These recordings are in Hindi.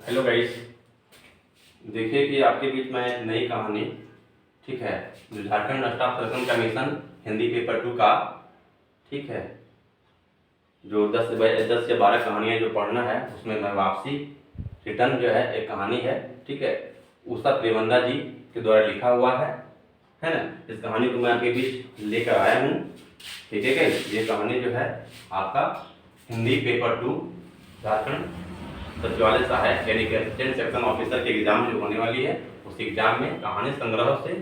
Hello guys. देखिए कि आपके बीच में एक नई कहानी, ठीक है, जो Jharkhand staff selection commission Hindi paper 2 का, ठीक है, जो 10 या 12 कहानियाँ जो पढ़ना है उसमें मैं वापसी रिटर्न जो है एक कहानी है, ठीक है, उषा प्रेमंदा जी के द्वारा लिखा हुआ है ना। इस कहानी को मैं आपके बीच लेकर आया हूँ, ठीक है गाइस। ये कहानी जो है आपका हिंदी पेपर 2 झारखंड सचिवालय सहायक यानी कि असिस्टेंट सेक्शन ऑफिसर के एग्जाम जो होने वाली है, उस एग्जाम में कहानी संग्रह से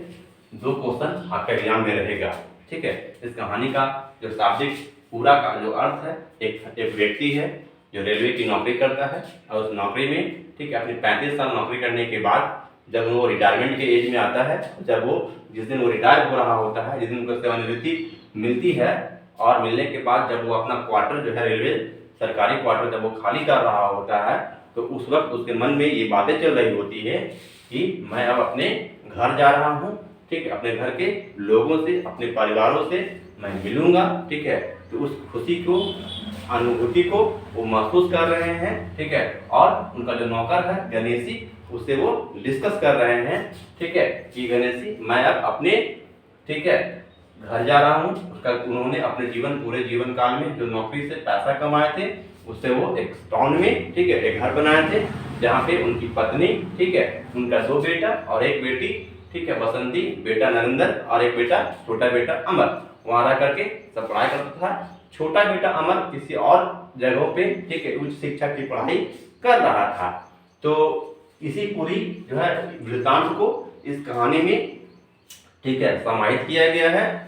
2 क्वेश्चन आपका एग्जाम में रहेगा, ठीक है। इस कहानी का जो शाब्दिक पूरा का जो अर्थ है, एक व्यक्ति है जो रेलवे की नौकरी करता है और उस नौकरी में, ठीक है, अपनी 35 साल नौकरी करने के बाद जब वो रिटायरमेंट के एज में आता है, जब वो जिस दिन वो रिटायर हो रहा होता है, जिस दिन उनको सेवानिवृत्ति मिलती है, और मिलने के बाद जब वो अपना क्वार्टर जो है रेलवे सरकारी क्वार्टर जब वो खाली कर रहा होता है, तो उस वक्त उसके मन में ये बातें चल रही होती है कि मैं अब अपने घर जा रहा हूँ, ठीक है, अपने घर के लोगों से, अपने परिवारों से मैं मिलूंगा, ठीक है। तो उस खुशी को, अनुभूति को वो महसूस कर रहे हैं, ठीक है। और उनका जो नौकर है गणेशी, उससे वो डिस्कस कर रहे हैं, ठीक है, कि गणेशी मैं अब अपने, ठीक है, घर जा रहा हूँ। उसका उन्होंने अपने पूरे जीवन काल में जो नौकरी से पैसा कमाए थे, उससे वो एक टाउन में, ठीक है, एक घर बनाए थे जहाँ पे उनकी पत्नी, ठीक है, उनका 2 बेटा और 1 बेटी, ठीक है, बसंती, बेटा नरेंद्र और एक बेटा, छोटा बेटा अमर, वहाँ रह करके सब पढ़ाई करता था। छोटा बेटा अमर किसी और जगहों पे, ठीक है, उच्च शिक्षा की पढ़ाई कर रहा था। तो इसी पूरी जो है वृत्तांत को इस कहानी में, ठीक है, समाहित किया गया है,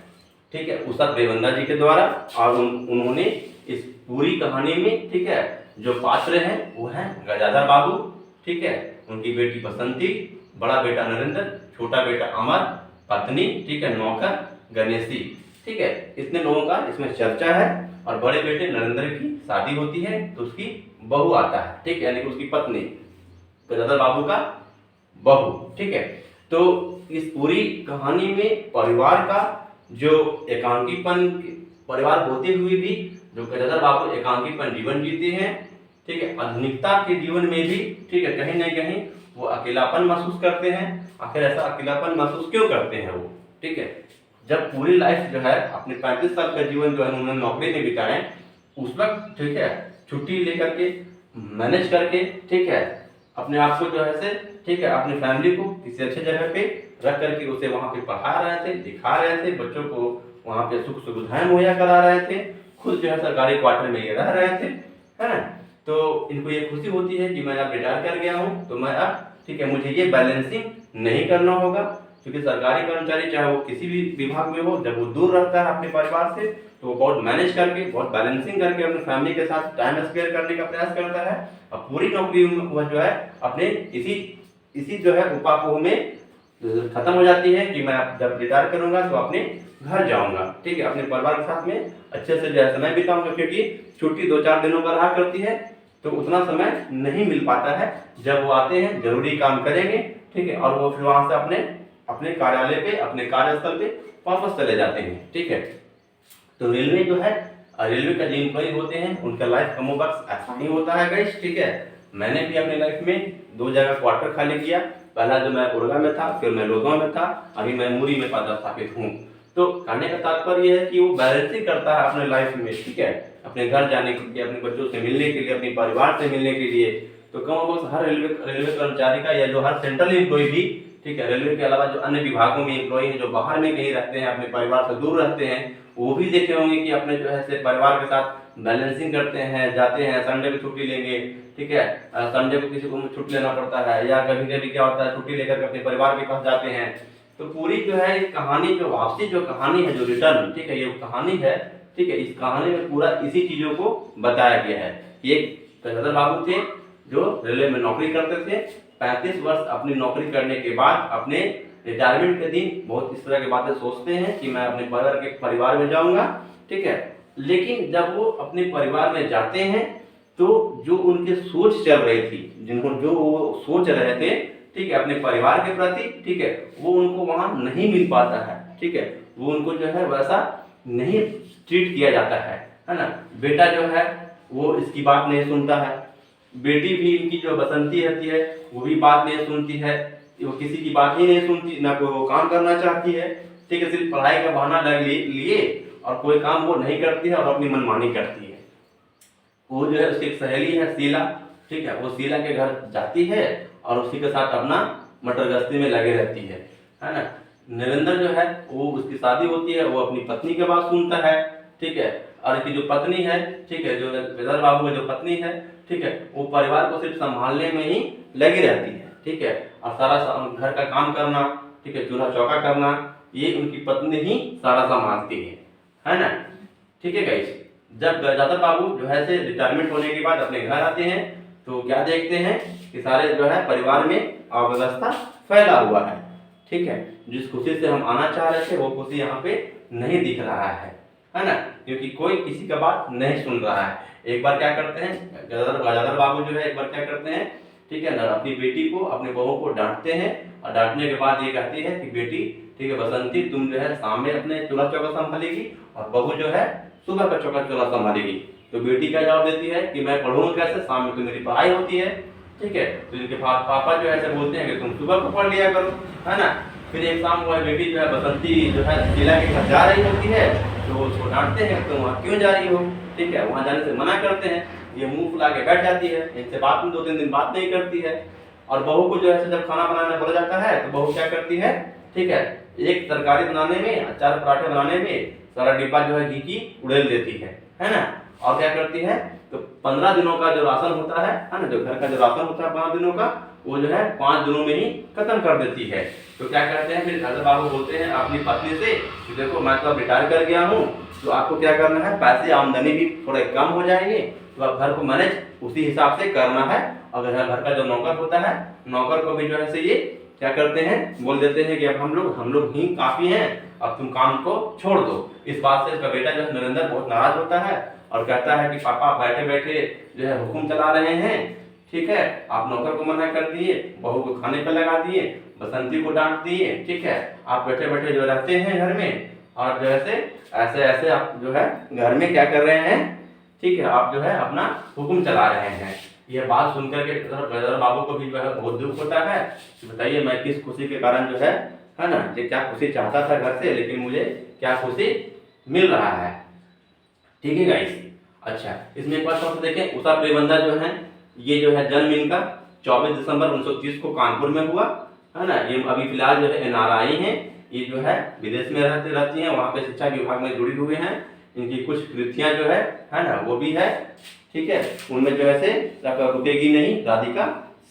ठीक है, उषा प्रेमंदा जी के द्वारा। और उन्होंने इस पूरी कहानी में, ठीक है, जो पात्र हैं वो हैं गजाधर बाबू, ठीक है, उनकी बेटी बसंती, बड़ा बेटा नरेंद्र, छोटा बेटा अमर, पत्नी, ठीक है, नौकर गणेशी, ठीक है। इतने लोगों का इसमें चर्चा है। और बड़े बेटे नरेंद्र की शादी होती है तो उसकी बहू आता है, ठीक है, यानी कि उसकी पत्नी, गजाधर बाबू का बहू, ठीक है। तो इस पूरी कहानी में परिवार का जो एकांकीपन, परिवार होते हुए भी जो गजाधर बाबू एकांकीपन जीवन जीते हैं, ठीक है, आधुनिकता के जीवन में भी, ठीक है, कहीं ना कहीं वो अकेलापन महसूस करते हैं। आखिर ऐसा अकेलापन महसूस क्यों करते हैं वो, ठीक है, जब पूरी लाइफ जो है अपने 35 साल का जीवन जो है उन्होंने नौकरी में बिताए, उस वक्त, ठीक है, छुट्टी लेकर के मैनेज करके, ठीक है, अपने आप को जो है से, ठीक है, अपनी फैमिली को किसी अच्छे जगह पे रख करके उसे वहाँ पे पढ़ा रहे थे, दिखा रहे थे, बच्चों को वहाँ पे सुख सुविधाएं मुहैया करा रहे थे, खुद जो है सरकारी क्वार्टर में ये रह रहे थे, है ना। तो इनको ये खुशी होती है कि मैं अब रिटायर कर गया हूँ, तो मैं अब, ठीक है, मुझे ये बैलेंसिंग नहीं करना होगा, क्योंकि सरकारी कर्मचारी चाहे वो किसी भी विभाग में हो, जब वो दूर रहता है अपने परिवार से, तो वो बहुत मैनेज करके, बहुत बैलेंसिंग करके अपनी फैमिली के साथ टाइम स्पेयर करने का प्रयास करता है। और पूरी नौकरी वह जो है अपने इसी जो है उपापोह में खत्म हो जाती है कि मैं जब रिटायर करूंगा तो अपने घर जाऊंगा, ठीक है, अपने परिवार के साथ में अच्छे से जो है समय बिताऊंगा, क्योंकि छुट्टी 2-4 दिनों का रहा करती है, तो उतना समय नहीं मिल पाता है। जब वो आते हैं जरूरी काम करेंगे, ठीक है, और वो फिर वहां से अपने कार्यालय पे, अपने कार्यस्थल पे वापस चले जाते हैं, ठीक है। तो रेलवे जो है, रेलवे का जो एम्प्लॉय होते हैं उनका लाइफ कमोबख्श ऐसा ही होता है गाइस, ठीक है। मैंने भी अपनी लाइफ में 2 जगह क्वार्टर खाली किया, पहला जो मैं उड़गा में था, फिर मैं लोधवा में था, अभी मैं मुरी में पदस्थापित हूँ। तो कहने का तात्पर्य यह है कि वो बैलेंसिंग करता है अपने लाइफ में, ठीक है, अपने घर जाने के लिए, अपने बच्चों से मिलने के लिए, अपने परिवार से मिलने के लिए। तो कमोबख्श हर रेलवे कर्मचारी का, या जो हर सेंट्रल एम्प्लॉय भी, ठीक है, रेलवे के अलावा जो अन्य विभागों में एम्प्लॉय हैं जो बाहर में कहीं रहते हैं, अपने परिवार से दूर रहते हैं, वो भी देखे होंगे कि अपने जो है से परिवार के साथ बैलेंसिंग करते हैं, जाते हैं, संडे को छुट्टी लेंगे, ठीक है, संडे को किसी को छुट्टी लेना पड़ता है, या कभी कभी क्या होता है छुट्टी लेकर अपने परिवार के पास जाते हैं। तो पूरी जो है इस कहानी, जो वापसी जो कहानी है, जो रिटर्न, ठीक है, ये कहानी है, ठीक है, इस कहानी में पूरा इसी चीजों को बताया गया है। एक गजाधर बाबू थे जो रेलवे में नौकरी करते थे, 35 वर्ष अपनी नौकरी करने के बाद अपने रिटायरमेंट के दिन बहुत इस तरह की बातें सोचते हैं कि मैं अपने परिवार में जाऊंगा, ठीक है। लेकिन जब वो अपने परिवार में जाते हैं तो जो उनके सोच चल रही थी, जो वो सोच रहे थे, ठीक है, अपने परिवार के प्रति, ठीक है, वो उनको वहां नहीं मिल पाता है, ठीक है, वो उनको जो है वैसा नहीं ट्रीट किया जाता है ना। बेटा जो है वो इसकी बात नहीं सुनता है, बेटी भी इनकी जो बसंती रहती है वो भी बात नहीं सुनती है, वो किसी की बात ही नहीं सुनती, ना कोई वो काम करना चाहती है। ठीक है, सिर्फ पढ़ाई का बहाना लग लिए और कोई काम वो नहीं करती है और अपनी मनमानी करती है। वो जो है उसकी एक सहेली है शीला, ठीक है, वो शीला के घर जाती है और उसी के साथ अपना मटर गश्ती में लगे रहती है ना। नरेंद्र जो है वो उसकी शादी होती है, वो अपनी पत्नी के बात सुनता है, ठीक है, और की जो पत्नी है, ठीक है, जो वेदर बाबू की जो पत्नी है, ठीक है, वो परिवार को सिर्फ संभालने में ही लगी रहती है, ठीक है, और सारा घर का काम करना, ठीक है, चूल्हा चौका करना, ये उनकी पत्नी ही सारा संभालती है ना। ठीक है गाइस, जब गजाधर बाबू जो है से रिटायरमेंट होने के बाद अपने घर आते हैं तो क्या देखते हैं कि सारे जो है परिवार में अव्यवस्था फैला हुआ है, ठीक है, जिस खुशी से हम आना चाह रहे थे वो खुशी यहाँ पे नहीं दिख रहा है ना, क्योंकि कोई किसी का बात नहीं सुन रहा है। एक बार क्या करते हैं गजाधर बाबू जो है, एक बार क्या करते हैं, ठीक है ना, अपनी बेटी को अपने बहू को डांटते हैं और डांटने के बाद ये कहती है कि बेटी, ठीक है बसंती, तुम जो है शाम में अपने चूल्हा चौका संभालेगी और बहू जो है सुबह का चौका चूल्हा संभालेगी। तो बेटी क्या जवाब देती है कि मैं पढ़ूंगा कैसे, शाम में तो मेरी पढ़ाई होती है, ठीक है। तो इनके पापा जो है ऐसे बोलते हैं कि तुम सुबह को पढ़ लिया करो, है ना। फिर एक शाम वो बेटी जो है बसंती जो है शीला के घर जा रही होती है, तो उसको डांटते हैं तो वहाँ क्यों जा रही हो, ठीक है, वहाँ जाने से मना करते हैं। ये मुंह फुला के बैठ जाती है, इनसे बात में 2-3 दिन बात नहीं करती है। और बहू को जो है जब खाना बनाना बोला जाता है तो बहू क्या करती है, ठीक है, एक तरकारी बनाने में, अचार पराठे बनाने में सारा डिब्बा जो है घी की उड़ेल देती है ना। और क्या करती है, तो 15 दिनों का जो राशन होता है ना, जो घर का जो राशन होता है 5 दिनों का, वो जो है 5 दिनों में ही खत्म कर देती है। तो क्या करते हैं फिर गजाधर बाबू बोलते हैं अपनी पत्नी से कि देखो मैं तो अब रिटायर कर गया हूँ, तो आपको क्या करना है, पैसे आमदनी भी थोड़े कम हो जाएंगे, तो आप घर को मैनेज उसी हिसाब से करना है। और घर का जो नौकर होता है, नौकर को भी जो है से ये क्या करते हैं, बोल देते हैं कि अब हम लोग ही काफी हैं, अब तुम काम को छोड़ दो। इस बात से इसका बेटा जो है नरेंद्र बहुत नाराज होता है और कहता है कि पापा बैठे बैठे जो है हुक्म चला रहे हैं, ठीक है, आप नौकर को मना कर दिए, बहू को खाने पर लगा दिए, बसंती को डांट दिए, ठीक है, आप बैठे बैठे जो रहते हैं घर में और जो है ऐसे ऐसे आप जो है घर में क्या कर रहे हैं, ठीक है, आप जो है अपना हुक्म चला रहे हैं। यह बात सुनकर के गजाधर बाबू को भी जो है बहुत दुख होता है कि बताइए मैं किस खुशी के कारण जो है ना, ये क्या खुशी चाहता था घर से, लेकिन मुझे क्या खुशी मिल रहा है। ठीक है गाइस, अच्छा इसमें एक बात और देखें, उषा प्रेमंदा जो है, ये जो है जन्म इनका 24 दिसंबर 1930 को कानपुर में हुआ, है ना। ये अभी फिलहाल जो है एनआरआई हैं, ये जो है विदेश में रहती हैं, वहाँ पे शिक्षा विभाग में जुड़ी हुई हैं। इनकी कुछ कृतियाँ जो है ना, वो भी है, ठीक है, उनमें जो है से रुकेगी नहीं, राधिका,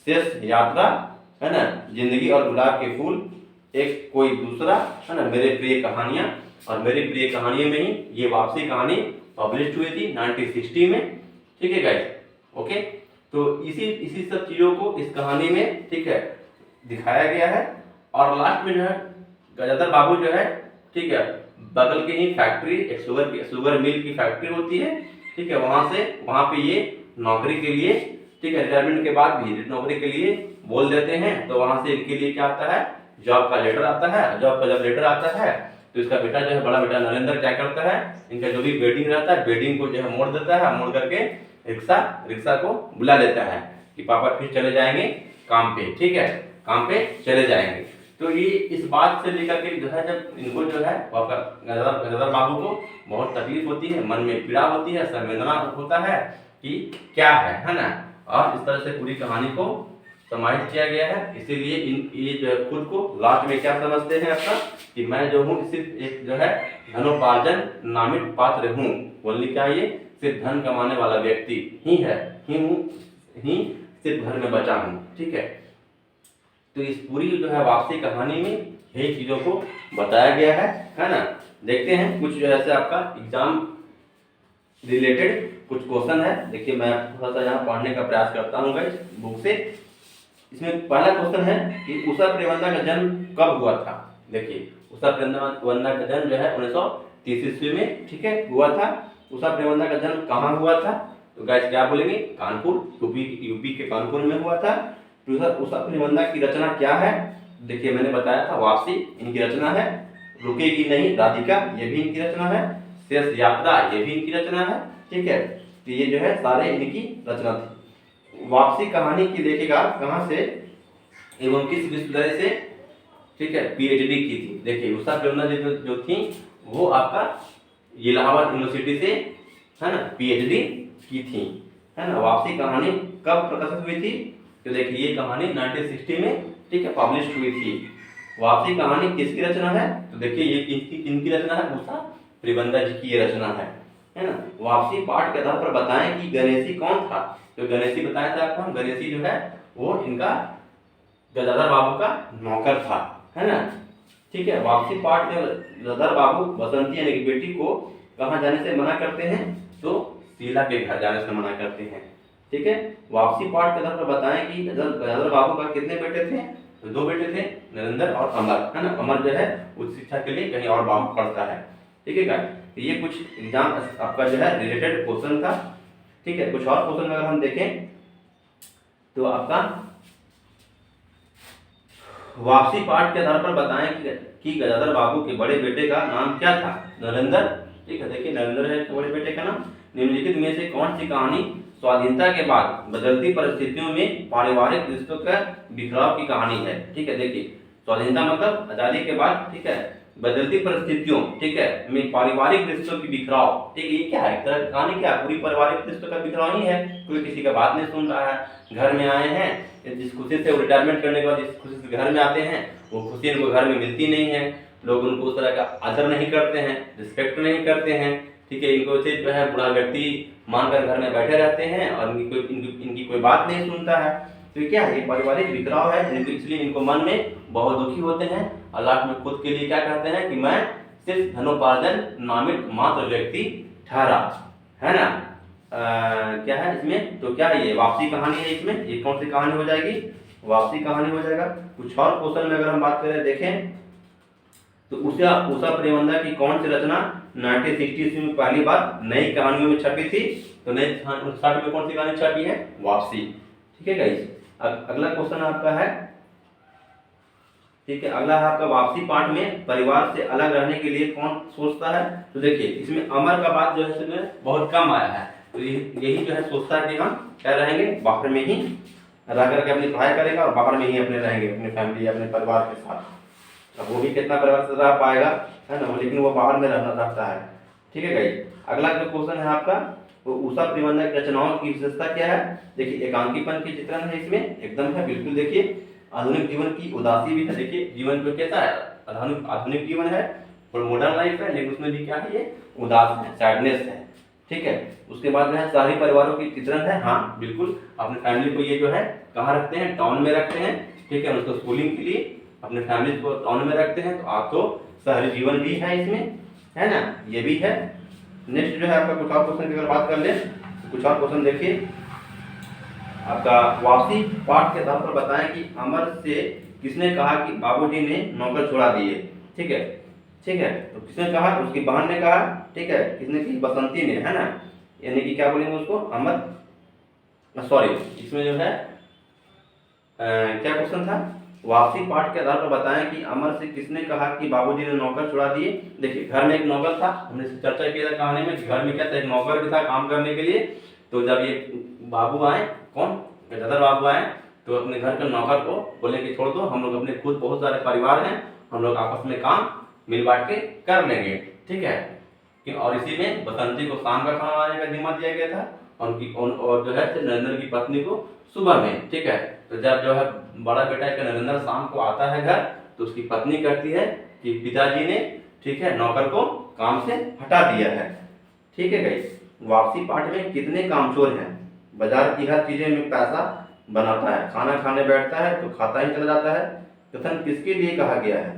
शेष यात्रा, है ना, जिंदगी और गुलाब के फूल, एक कोई दूसरा, है ना, मेरे प्रिय कहानियाँ, और मेरी प्रिय कहानियों में ही ये वापसी कहानी पब्लिश हुई थी 1960 में। ठीक है गाइस, ओके, तो इसी सब चीज़ों को इस कहानी में, ठीक है, दिखाया गया है। और लास्ट में जो है गजाधर बाबू जो है, ठीक है, बगल की ही फैक्ट्री, एक शुगर मिल की फैक्ट्री होती है, ठीक है, वहाँ पे ये नौकरी के लिए, ठीक है, रिटायरमेंट के बाद भी नौकरी के लिए बोल देते हैं। तो वहाँ से इनके लिए क्या आता है, जॉब का लेटर आता है। जॉब का जब लेटर आता है तो इसका बेटा जो है, बड़ा बेटा नरेंद्र क्या करता है, इनका जो भी बेडिंग रहता है, बेडिंग को जो है मोड़ देता है, मोड़ करके रिक्शा को बुला लेता है कि पापा फिर चले जाएंगे काम पे, ठीक है, काम पे चले जाएंगे। तो ये इस बात से लेकर के जो है, जब इनको जो है गजाधर बाबू को बहुत तकलीफ होती है, मन में पीड़ा होती है, संवेदना होता है कि क्या है ना। और इस तरह से पूरी कहानी को समाहित किया गया है। इसीलिए ये जो है खुद को लास्ट में क्या समझते हैं अपना, कि मैं जो हूँ सिर्फ एक जो है धनोपार्जन नामित पात्र हूँ, बोलने क्या ये, सिर्फ धन कमाने वाला व्यक्ति ही है, ही सिर्फ घर में बचा हूँ, ठीक है। तो इस पूरी जो है वापसी कहानी में यही चीज़ों को बताया गया है ना। देखते हैं कुछ जो है आपका एग्जाम रिलेटेड कुछ क्वेश्चन है। देखिए मैं थोड़ा सा यहाँ पढ़ने का प्रयास करता हूँ गाइस बुक से। इसमें पहला क्वेश्चन है कि उषा प्रेमंदा का जन्म कब हुआ था। देखिए उषा प्रेमंदा का जन्म जो है 1930 ईस्वी में, ठीक है, हुआ था। उषा प्रेमंदा का जन्म कहाँ हुआ था, तो गाइस क्या बोलेंगे, कानपुर, यूपी के कानपुर में हुआ था। उषा प्रेमंदा की रचना क्या है, देखिए मैंने बताया था वापसी इनकी रचना है, रुकेगी नहीं राधिका ये भी इनकी रचना है, शेष यात्रा ये भी इनकी रचना है, ठीक है। तो ये जो है सारे इनकी रचना थी। वापसी कहानी की देखिएगा कहाँ से एवं किस विश्वविद्यालय से, ठीक है, पीएचडी की थी। देखिए उषा प्रेमचंद जी जो थी वो आपका इलाहाबाद यूनिवर्सिटी से, है ना, पीएचडी की थी, है ना। वापसी कहानी कब प्रकाशित हुई थी, तो देखिए ये कहानी 1960 में, ठीक है, पब्लिश हुई थी। वापसी कहानी किसकी रचना है, तो देखिए ये किनकी रचना है, उषा प्रेमचंद जी की ये रचना है ना। वापसी पाठ के आधार पर बताएं कि गणेशी कौन था, तो गणेशी बताया था आपको, गणेशी जो है वो इनका गदाधर बाबू का नौकर था, है ना, ठीक है। वापसी पाठ में गदाधर बाबू बसंती यानी कि बेटी को कहाँ जाने से मना करते हैं, तो शीला के घर जाने से मना करते हैं, ठीक है। वापसी पाठ के आधार पर बताएं कि गदाधर बाबू का कितने बेटे थे, तो 2 बेटे थे, नरेंद्र और अमर, है ना। अमर जो है उच्च शिक्षा के लिए कहीं और बाहर पढ़ता है, ठीक है। तो ये कुछ एग्जाम आपका जो है रिलेटेड क्वेश्चन था, ठीक है। कुछ और क्वेश्चन अगर हम देखें तो आपका वापसी पाठ के आधार पर बताएं कि गदाधर बाबू के बड़े बेटे का नाम क्या था, नरेंद्र, ठीक है। देखिए नरेंद्र है बड़े बेटे का नाम। निम्नलिखित में से कौन सी कहानी स्वाधीनता के बाद बदलती परिस्थितियों में पारिवारिक रिश्तों का बिखराव की कहानी है, ठीक है। देखिए स्वाधीनता मतलब आजादी के बाद, ठीक है, बदलती परिस्थितियों, ठीक है, में पारिवारिक रिश्तों की बिखराव, ठीक है। ये क्या है, कहानी क्या है, पूरी पारिवारिक रिश्तों का बिखराव ही है। कोई किसी का बात नहीं सुन रहा है, घर में आए हैं, जिस खुशी से वो रिटायरमेंट करने के बाद जिस खुशी से घर में आते हैं वो खुशी उनको घर में मिलती नहीं है। लोग उनको उस तरह का आदर नहीं करते हैं, रिस्पेक्ट नहीं करते हैं, ठीक है। इनको से जो है बुरा व्यक्ति मानकर घर में बैठे रहते हैं और इनकी कोई बात नहीं सुनता है। तो ये क्या है, ये पारिवारिक बिखराव है, इसलिए इनको मन में बहुत दुखी होते हैं और लास्ट में खुद के लिए क्या कहते हैं कि मैं सिर्फ धनोपार्जन नामित मात्र व्यक्ति ठहरा, है ना। क्या है इसमें, तो क्या है ये वापसी कहानी है, इसमें ये कौन सी कहानी हो जाएगी, वापसी कहानी हो जाएगा। कुछ और क्वेश्चन में अगर हम बात करें देखें तो उषा प्रेमचंद की कौन सी रचना 1960 में पहली बार नई कहानियों में छपी थी, तो नई 1960 में कौन सी कहानी छपी है, वापसी, ठीक है गाइस। अगला क्वेश्चन आपका है, ठीक है, अगला है आपका वापसी पाठ में परिवार से अलग रहने के लिए कौन सोचता है, तो देखिए इसमें अमर का बात जो है इसमें बहुत कम आया है, तो यही जो है सोचता है कि हम क्या रहेंगे, बाहर में ही रह करके अपनी पढ़ाई करेगा और बाहर में ही अपने रहेंगे अपने फैमिली अपने परिवार के साथ। अब वो भी कितना परिवार से रह पाएगा, है ना, लेकिन वो बाहर में रहता है, ठीक है गाइस। अगला जो क्वेश्चन है आपका, तो उषा प्रेमचंद की रचनाओं की विशेषता क्या है, देखिए एकांकीपन की चित्रण है इसमें, एकदम है बिल्कुल। देखिए आधुनिक जीवन की उदासी भी है, देखिए जीवन जो कैसा है, आधुनिक जीवन है और मॉडर्न लाइफ है, लेकिन उसमें भी क्या है, ये उदास है, सैडनेस है, ठीक है। उसके बाद में है शहरी परिवारों की चित्रण है, हाँ बिल्कुल, अपने फैमिली को ये जो है कहाँ रखते हैं, टाउन में रखते हैं, ठीक है। उसको स्कूलिंग के लिए अपने फैमिली को टाउन में रखते हैं, तो आप तो शहरी जीवन भी है इसमें, है ना, ये भी है। नेक्स्ट जो है आपका कुछ और क्वेश्चन की अगर बात कर ले तो कुछ और क्वेश्चन देखिए आपका, वापसी पाठ के आधार पर बताएं कि अमर से किसने कहा कि बाबूजी ने नौकर छोड़ा दिए, ठीक है, ठीक है। तो किसने कहा, उसकी बहन ने कहा, ठीक है, किसने की, बसंती ने, है ना, यानी कि क्या बोलेंगे उसको, अमर, सॉरी इसमें जो है क्या क्वेश्चन था, वापसी पाठ के आधार पर बताएं कि अमर से किसने कहा कि बाबूजी ने नौकर छुड़ा दिए। देखिए घर में एक नौकर था, हमने चर्चा किया था कहानी में, घर में क्या था, एक नौकर भी था काम करने के लिए। तो जब ये बाबू आए, कौन, गदाधर बाबू आए, तो अपने घर के नौकर को बोले कि छोड़ दो, हम लोग अपने खुद बहुत सारे परिवार हैं, हम लोग आपस में काम मिल बांट के कर लेंगे, ठीक है। और इसी में बसंती को शाम का खाना बनाने का जिम्मा दिया गया था, और जो है नरेंद्र की पत्नी को सुबह में, ठीक है। तो जब जो है बड़ा बेटा का नरेंद्र शाम को आता है घर, तो उसकी पत्नी कहती है कि पिताजी ने, ठीक है, नौकर को काम से हटा दिया है, ठीक है गाइस। वापसी पाठ में कितने कामचोर हैं, बाजार की हर चीजें में पैसा बनाता है, खाना खाने बैठता है तो खाता ही चला जाता है, कथन किसके लिए कहा गया है,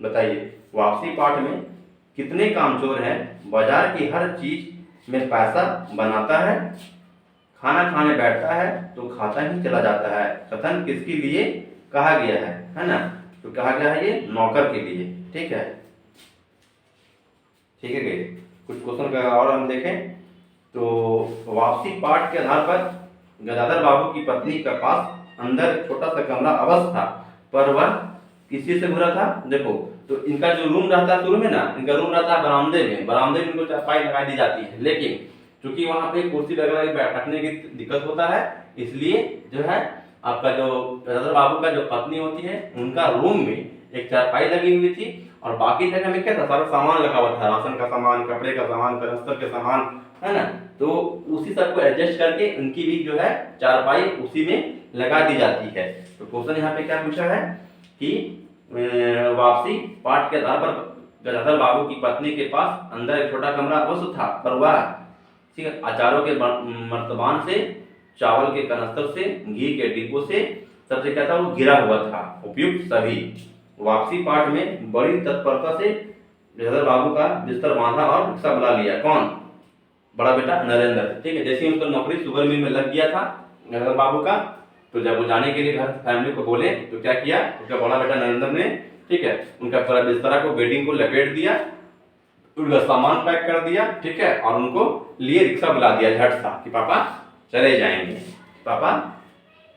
बताइए। वापसी पाठ में कितने कामचोर हैं, बाजार की हर चीज में पैसा बनाता है, खाना खाने बैठता है तो खाता ही चला जाता है, कथन किसके लिए कहा गया है ना, तो कहा गया है ये नौकर के लिए, ठीक है, ठीक है। कुछ क्वेश्चन का और हम देखें तो वापसी पाठ के आधार पर गदाधर बाबू की पत्नी के पास अंदर छोटा सा कमरा अवश्य था, पर वह किसी से भरा था, देखो तो इनका जो रूम रहता है शुरू में ना, इनका रूम रहता है बरामदे में, बरामदे में इनको चारपाई लगा दी जाती है, लेकिन क्योंकि वहाँ पे कुर्सी वगैरह बैठने की दिक्कत होता है, इसलिए जो है आपका जो गजाधर बाबू का जो पत्नी होती है उनका रूम में एक चारपाई लगी हुई थी और बाकी जगह में क्या था, सारा सामान लगा हुआ था, राशन का सामान, कपड़े का सामान, कलस्तर के सामान, है ना। तो उसी सब को एडजस्ट करके उनकी भी जो है चारपाई उसी में लगा दी जाती है। तो क्वेश्चन यहाँ पे क्या पूछा है कि वापसी पाठ के आधार पर गजाधर बाबू की पत्नी के पास अंदर एक छोटा कमरा अवश्य था, पर वह ठीक है अचारों के मर्तबान से, चावल के कनस्तर से, घी के डिब्बों से सबसे क्या था वो घिरा हुआ था। उपयुक्त सभी वापसी पाठ में बड़ी तत्परता से गजाधर बाबू का बिस्तर बांधा और रिक्शा बुला लिया। कौन? बड़ा बेटा नरेंद्र। ठीक है, जैसे ही उसका नौकरी शुगर मिल में लग गया था गजाधर बाबू का, तो जब वो जाने के लिए घर फैमिली को बोले तो क्या किया उसका बड़ा बेटा नरेंद्र ने, ठीक है, उनका पूरा बिस्तरा को, बेडिंग को लपेट दिया, उनका सामान पैक कर दिया, ठीक है, और उनको लिए रिक्शा बुला दिया झट सा कि पापा चले जाएंगे, पापा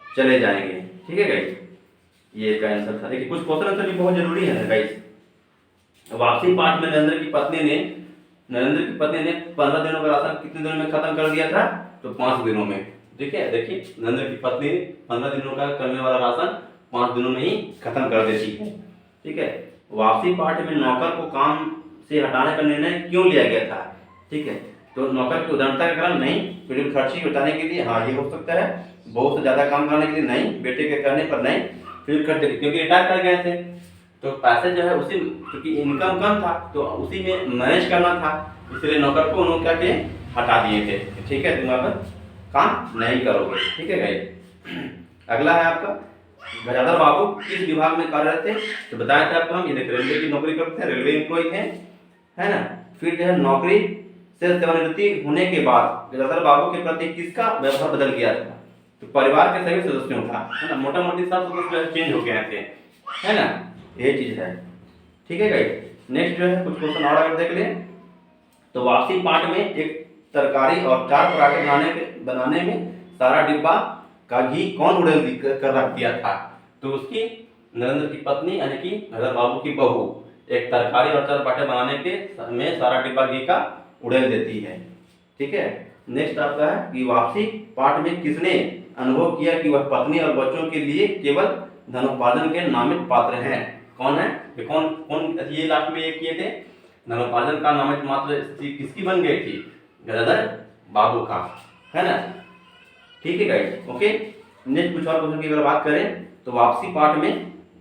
चले जाएंगे। ठीक है गाइस, ये इसका आंसर था। देखिए कुछ क्वेश्चन आंसर भी बहुत जरूरी है गाइस। वापसी पाठ में नरेंद्र की पत्नी ने 15 दिनों का राशन कितने दिनों में खत्म कर दिया था? तो 5 दिनों में। देखिए नरेंद्र की पत्नी 15 दिनों का करने वाला राशन 5 दिनों में ही खत्म कर देती है। ठीक है, वापसी पाठ में नौकर को काम से हटाने का निर्णय क्यों लिया गया था? ठीक है, तो नौकर की उदारता के कारण नहीं, फिर खर्ची बचाने के लिए, हाँ ये हो सकता है, बहुत से ज्यादा काम करने के लिए नहीं, बेटे के करने पर नहीं, फिर करते क्योंकि रिटायर कर गए थे तो पैसे जो है उसी, क्योंकि इनकम कम था तो उसी में मैनेज करना था, इसलिए नौकर को उन्होंने क्या किए, हटा दिए थे। ठीक है, तुम अब काम नहीं करोगे। ठीक है भाई। अगला है आपका गजाधर बाबू किस विभाग में कार्यरत थे? तो बताया था आपको हम, ये देखिए रेलवे की नौकरी करते थे, रेलवे एम्प्लॉय थे, है ना। फिर जो है नौकरी से सेवानिवृत्ति होने के बाद गजाधर बाबू के प्रति किसका व्यवहार बदल गया था? तो परिवार के सभी सदस्यों का, है ना, मोटा मोटी सब सदस्य चेंज हो गए थे, है ना, ये चीज है। ठीक है गाइस, नेक्स्ट जो है कुछ क्वेश्चन और अगर देख लें तो वापसी पाठ में एक तरकारी और 4 पराठे बनाने में सारा डिब्बा का घी कौन उड़ेल कर रख दिया था? तो उसकी नरेंद्र की पत्नी यानी कि गजाधर बाबू की बहू एक तरकारी और 4 पराठे बनाने के में सारा डिब्बा घी का उड़ेल देती है। ठीक है, नेक्स्ट आपका है कि वापसी पाठ में किसने अनुभव किया कि वह पत्नी और बच्चों के लिए केवल धनोपार्जन के नामित पात्र हैं? कौन है ये? कौन ये लास्ट में ये किए थे? धनोपार्जन का नामित मात्र किसकी बन गई थी? गजाधर बाबू का, है ना। ठीक है गाइस, ओके। नेक्स्ट कुछ और क्वेश्चन की अगर बात करें तो वापसी पाठ में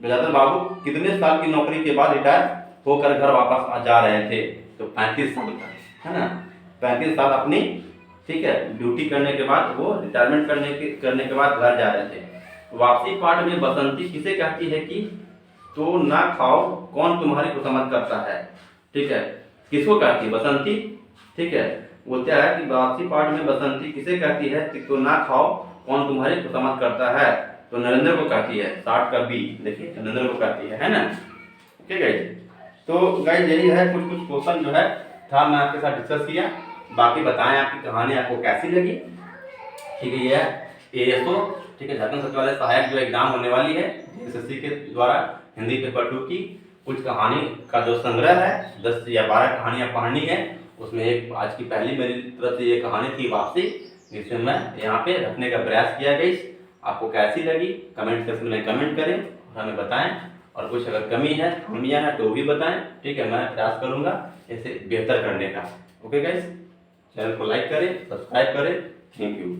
गजाधर बाबू कितने साल की नौकरी के बाद रिटायर होकर घर वापस आ जा रहे थे? तो 35 साल का, है ना, 35 साल अपनी, ठीक है, ड्यूटी करने के बाद वो रिटायरमेंट करने के बाद घर जा रहे थे। वापसी पाठ में बसंती किसे कहती है कि तो ना खाओ कौन तुम्हारी खुशामद करता है? ठीक है, किसको कहती है बसंती? ठीक है, बोलते हैं कि वापसी पाठ में बसंती किसे कहती है कि तो ना खाओ कौन तुम्हारी खुशामद करता है? तो नरेंद्र को कहती है। 60 का बी, देखिए नरेंद्र को कहती है ना। ठीक है गाइस, तो गाइस यही है कुछ क्वेश्चन जो है था मैं आपके साथ डिस्कस किया। बाकी बताएं आपकी कहानी आपको कैसी लगी। ठीक है, ये एएसओ, ठीक है, झारखंड सचिवालय सहायक जो एग्जाम होने वाली है एसएससी के द्वारा हिंदी पेपर 2 की कुछ कहानी का जो संग्रह है, 10 या 12 कहानियां पढ़नी है, उसमें एक आज की पहली मेरी तरफ से ये कहानी थी वापसी, जिसे मैं यहाँ पे रखने का प्रयास किया गई। आपको कैसी लगी कमेंट सेक्शन में कमेंट करें और हमें बताएं, और कुछ अगर कमी है, खामियां हैं तो भी बताएं। ठीक है, मैं प्रयास करूंगा इसे बेहतर करने का। ओके गाइस, चैनल को लाइक करें, सब्सक्राइब करें। Thank you.